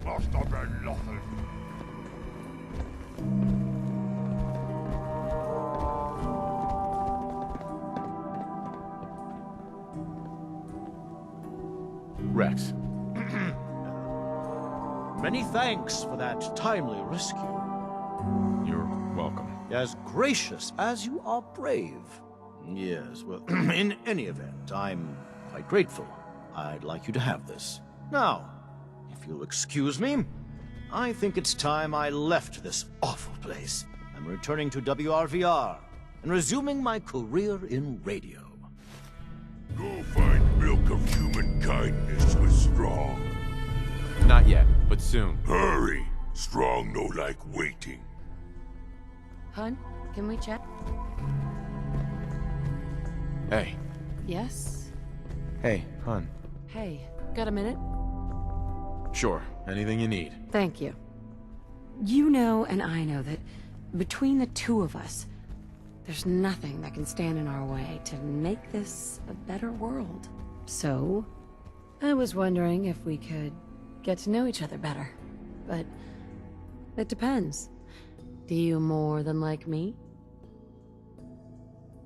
must have been nothing. Rex. Many thanks for that timely rescue. You're welcome. As gracious as you are brave. Yes, well, in any event, I'm quite grateful. I'd like you to have this. Now, if you'll excuse me, I think it's time I left this awful place. I'm returning to WRVR and resuming my career in radio. Go find milk of human kindness with Strong. Not yet, but soon. Hurry! Strong no like waiting. Hun, can we chat? Hey. Yes? Hey, hon. Hey, got a minute? Sure, anything you need. Thank you. You know and I know that between the two of us, there's nothing that can stand in our way to make this a better world. So, I was wondering if we could get to know each other better. But it depends. Do you more than like me?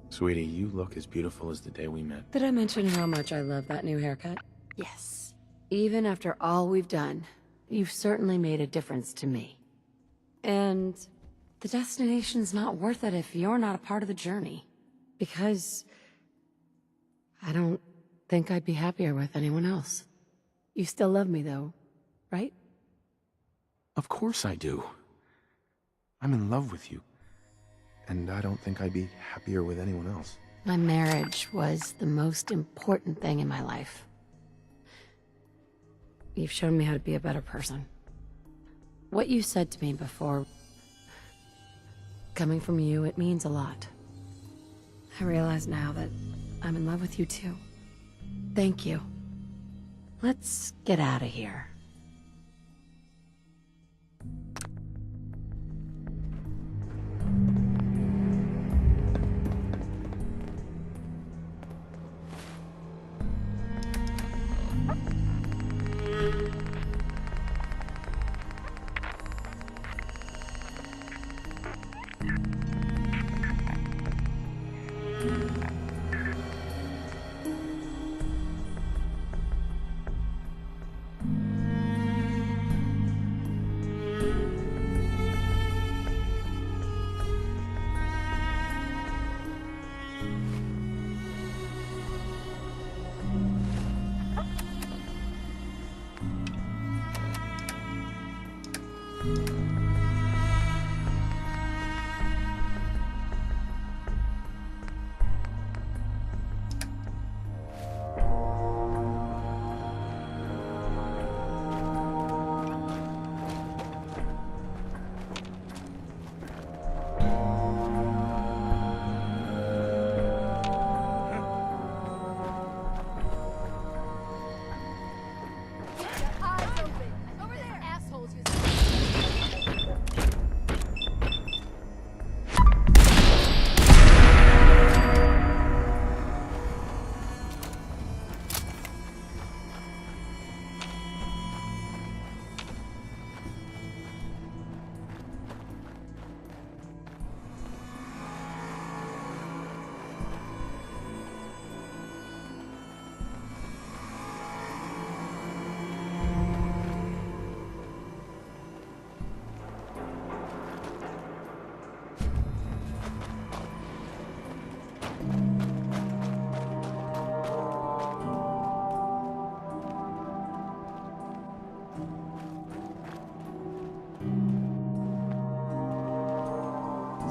Sweetie, you look as beautiful as the day we met. Did I mention how much I love that new haircut? Yes. Even after all we've done, you've certainly made a difference to me. And the destination's not worth it if you're not a part of the journey. Because I don't think I'd be happier with anyone else. You still love me though, right? Of course I do. I'm in love with you. And I don't think I'd be happier with anyone else. My marriage was the most important thing in my life. You've shown me how to be a better person. What you said to me before, coming from you, it means a lot. I realize now that I'm in love with you too. Thank you. Let's get out of here.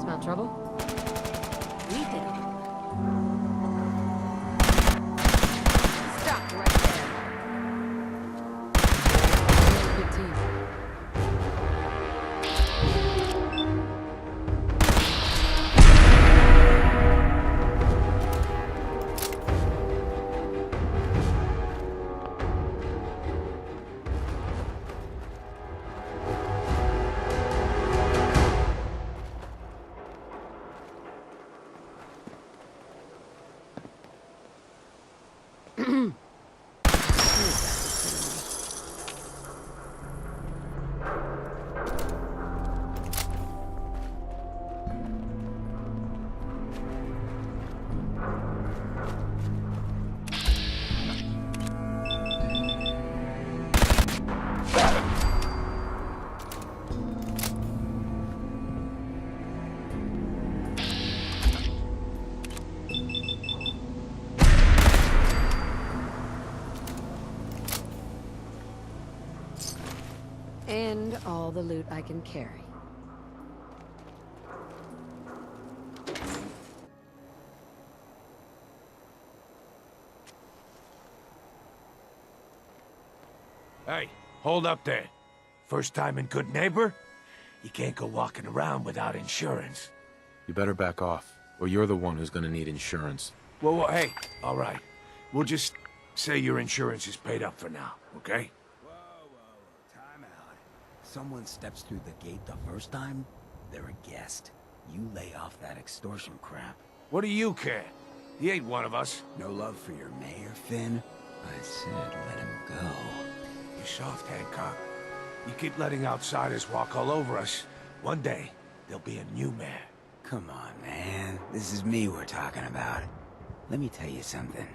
Smell trouble? We did. Stop right there. Good team. And all the loot I can carry. Hey, hold up there. First time in Good Neighbor? You can't go walking around without insurance. You better back off, or you're the one who's gonna need insurance. Well, hey, all right. We'll just say your insurance is paid up for now, okay? Whoa, time out. Someone steps through the gate the first time, they're a guest. You lay off that extortion crap. What do you care? He ain't one of us. No love for your mayor, Finn? I said let him go. You soft, Hancock. You keep letting outsiders walk all over us. One day, there'll be a new mayor. Come on, man. This is me we're talking about. Let me tell you something.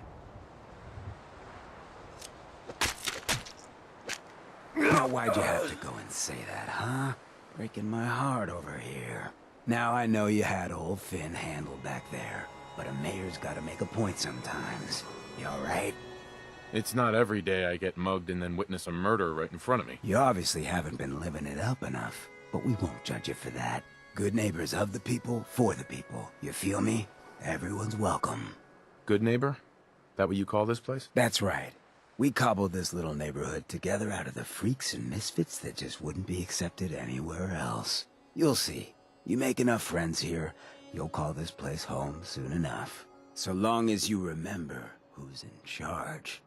Now, why'd you have to go and say that, huh? Breaking my heart over here. Now I know you had old Finn handled back there, but a mayor's gotta make a point sometimes. You alright? It's not every day I get mugged and then witness a murder right in front of me. You obviously haven't been living it up enough, but we won't judge you for that. Good neighbors of the people, for the people. You feel me? Everyone's welcome. Good neighbor? That what you call this place? That's right. We cobbled this little neighborhood together out of the freaks and misfits that just wouldn't be accepted anywhere else. You'll see. You make enough friends here, you'll call this place home soon enough. So long as you remember who's in charge.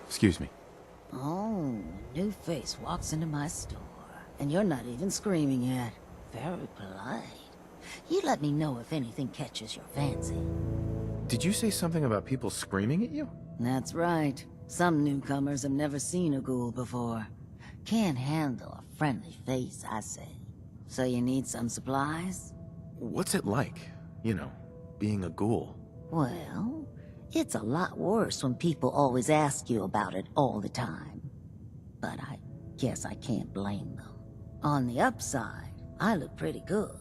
Excuse me. Oh, new face walks into my store, and you're not even screaming yet. Very polite. You let me know if anything catches your fancy. Did you say something about people screaming at you? That's right. Some newcomers have never seen a ghoul before. Can't handle a friendly face, I say. So you need some supplies? What's it like, you know, being a ghoul? Well, it's a lot worse when people always ask you about it all the time. But I guess I can't blame them. On the upside, I look pretty good.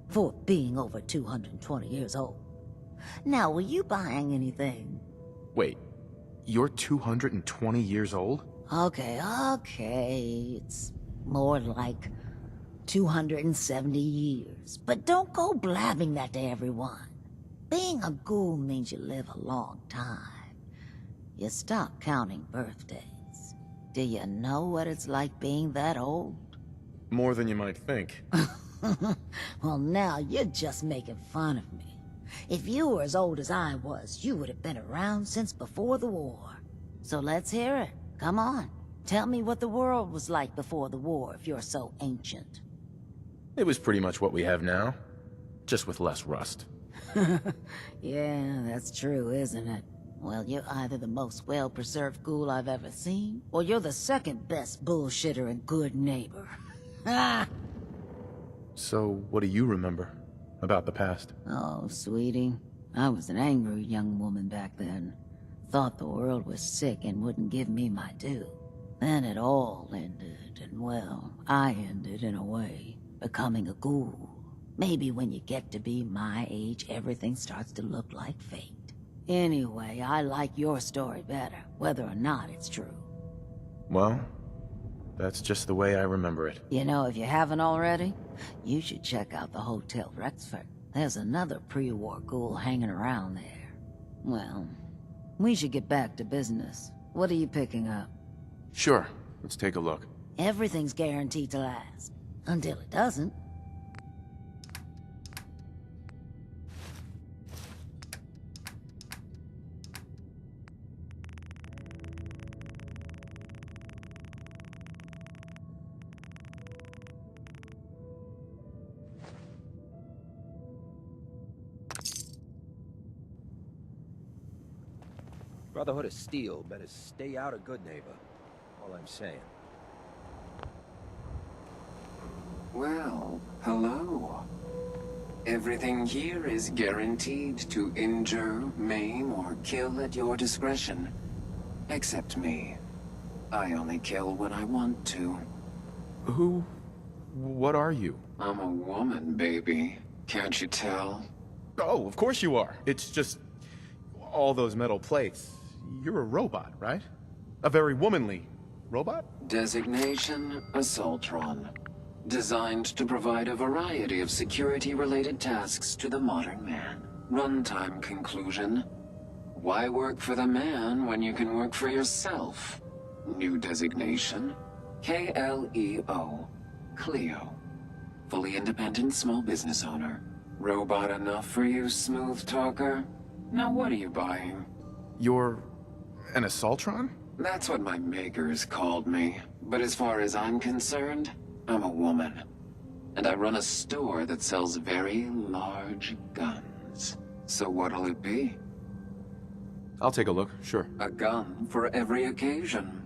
For being over 220 years old. Now, were you buying anything? Wait, you're 220 years old? Okay. It's more like 270 years. But don't go blabbing that to everyone. Being a ghoul means you live a long time. You stop counting birthdays. Do you know what it's like being that old? More than you might think. Well, now you're just making fun of me. If you were as old as I was, you would have been around since before the war. So let's hear it. Come on. Tell me what the world was like before the war if you're so ancient. It was pretty much what we have now, just with less rust. Yeah, that's true, isn't it? Well, you're either the most well-preserved ghoul I've ever seen, or you're the second best bullshitter and good neighbor. Ah! So, what do you remember about the past? Oh, sweetie, I was an angry young woman back then. Thought the world was sick and wouldn't give me my due. Then it all ended, and well, I ended in a way, becoming a ghoul. Maybe when you get to be my age, everything starts to look like fate. Anyway, I like your story better, whether or not it's true. Well, that's just the way I remember it. You know, if you haven't already, you should check out the Hotel Rexford. There's another pre-war ghoul hanging around there. Well, we should get back to business. What are you picking up? Sure, let's take a look. Everything's guaranteed to last. Until it doesn't. Brotherhood of Steel better stay out of Good Neighbor. All I'm saying. Well, hello. Everything here is guaranteed to injure, maim, or kill at your discretion. Except me. I only kill when I want to. What are you? I'm a woman, baby. Can't you tell? Oh, of course you are. It's just... all those metal plates. You're a robot, right? A very womanly robot? Designation, Assaultron. Designed to provide a variety of security-related tasks to the modern man. Runtime conclusion. Why work for the man when you can work for yourself? New designation, KLEO. Cleo. Fully independent small business owner. Robot enough for you, smooth talker? Now what are you buying? You're... an Assaultron? That's what my makers called me. But as far as I'm concerned, I'm a woman. And I run a store that sells very large guns. So what'll it be? I'll take a look, sure. A gun for every occasion.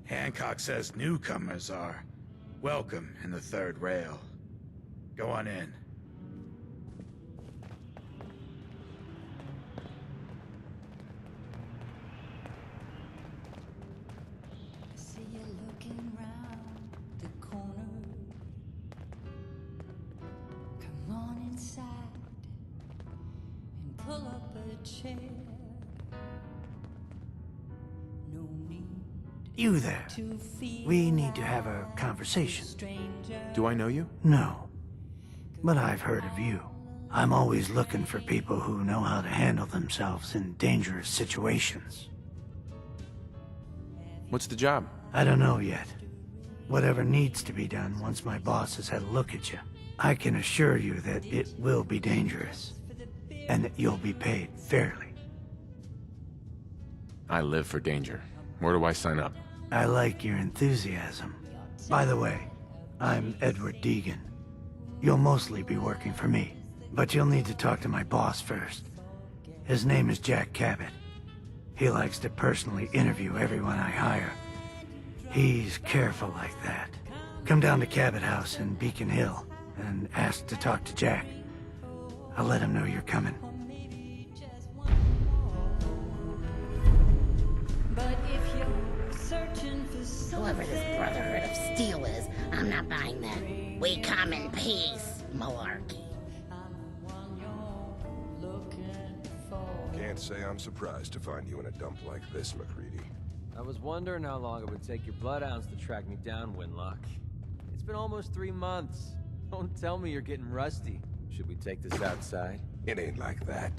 Hancock says newcomers are welcome in the third rail. Go on in. See you looking round the corner. Come on inside and pull up a chair. No need. You there. We need to have a conversation. Do I know you? No. But I've heard of you. I'm always looking for people who know how to handle themselves in dangerous situations. What's the job? I don't know yet. Whatever needs to be done once my boss has had a look at you. I can assure you that it will be dangerous. And that you'll be paid fairly. I live for danger. Where do I sign up? I like your enthusiasm. By the way, I'm Edward Deegan. You'll mostly be working for me, but you'll need to talk to my boss first. His name is Jack Cabot. He likes to personally interview everyone I hire. He's careful like that. Come down to Cabot House in Beacon Hill and ask to talk to Jack. I'll let him know you're coming. Whoever this Brotherhood of Steel is, I'm not buying that. We come in peace, malarkey. Can't say I'm surprised to find you in a dump like this, McCready. I was wondering how long it would take your bloodhounds to track me down, Winlock. It's been almost 3 months. Don't tell me you're getting rusty. Should we take this outside? It ain't like that.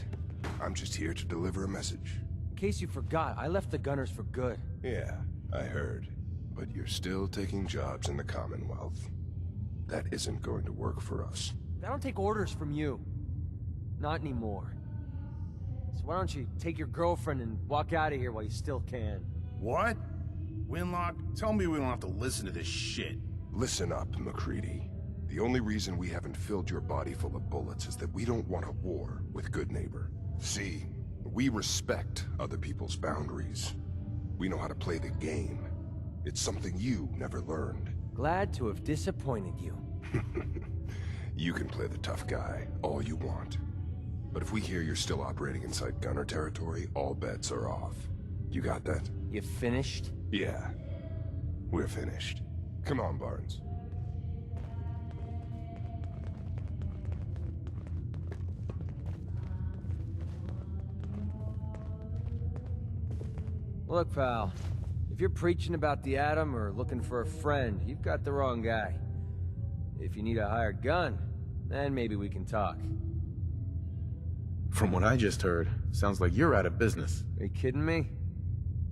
I'm just here to deliver a message. In case you forgot, I left the Gunners for good. Yeah, I heard. But you're still taking jobs in the Commonwealth. that isn't going to work for us. I don't take orders from you. Not anymore. So why don't you take your girlfriend and walk out of here while you still can? What? Winlock, tell me we don't have to listen to this shit. Listen up, MacCready. The only reason we haven't filled your body full of bullets is that we don't want a war with Good Neighbor. See, we respect other people's boundaries. We know how to play the game. It's something you never learned. Glad to have disappointed you. You can play the tough guy all you want. But if we hear you're still operating inside Gunner territory, all bets are off. You got that? You finished? Yeah. We're finished. Come on, Barnes. Look, pal. If you're preaching about the Atom or looking for a friend, you've got the wrong guy. If you need a hired gun, then maybe we can talk. From what I just heard, sounds like you're out of business. Are you kidding me?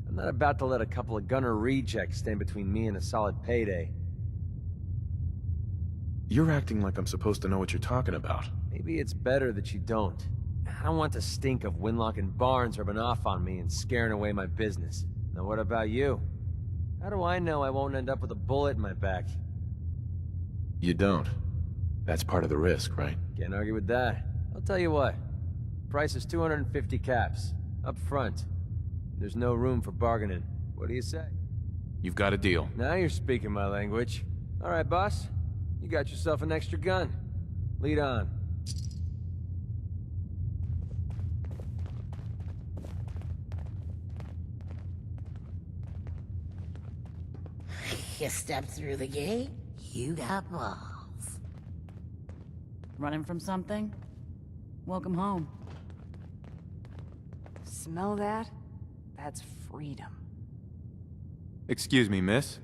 I'm not about to let a couple of Gunner rejects stand between me and a solid payday. You're acting like I'm supposed to know what you're talking about. Maybe it's better that you don't. I don't want the stink of Winlock and Barnes rubbing off on me and scaring away my business. Now what about you? How do I know I won't end up with a bullet in my back? You don't. That's part of the risk, right? Can't argue with that. I'll tell you what. Price is 250 caps. Up front. There's no room for bargaining. What do you say? You've got a deal. Now you're speaking my language. All right, boss. You got yourself an extra gun. Lead on. You step through the gate, you got balls. Running from something? Welcome home. Smell that? That's freedom. Excuse me, miss.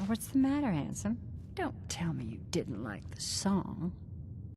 What's the matter, handsome? Don't tell me you didn't like the song.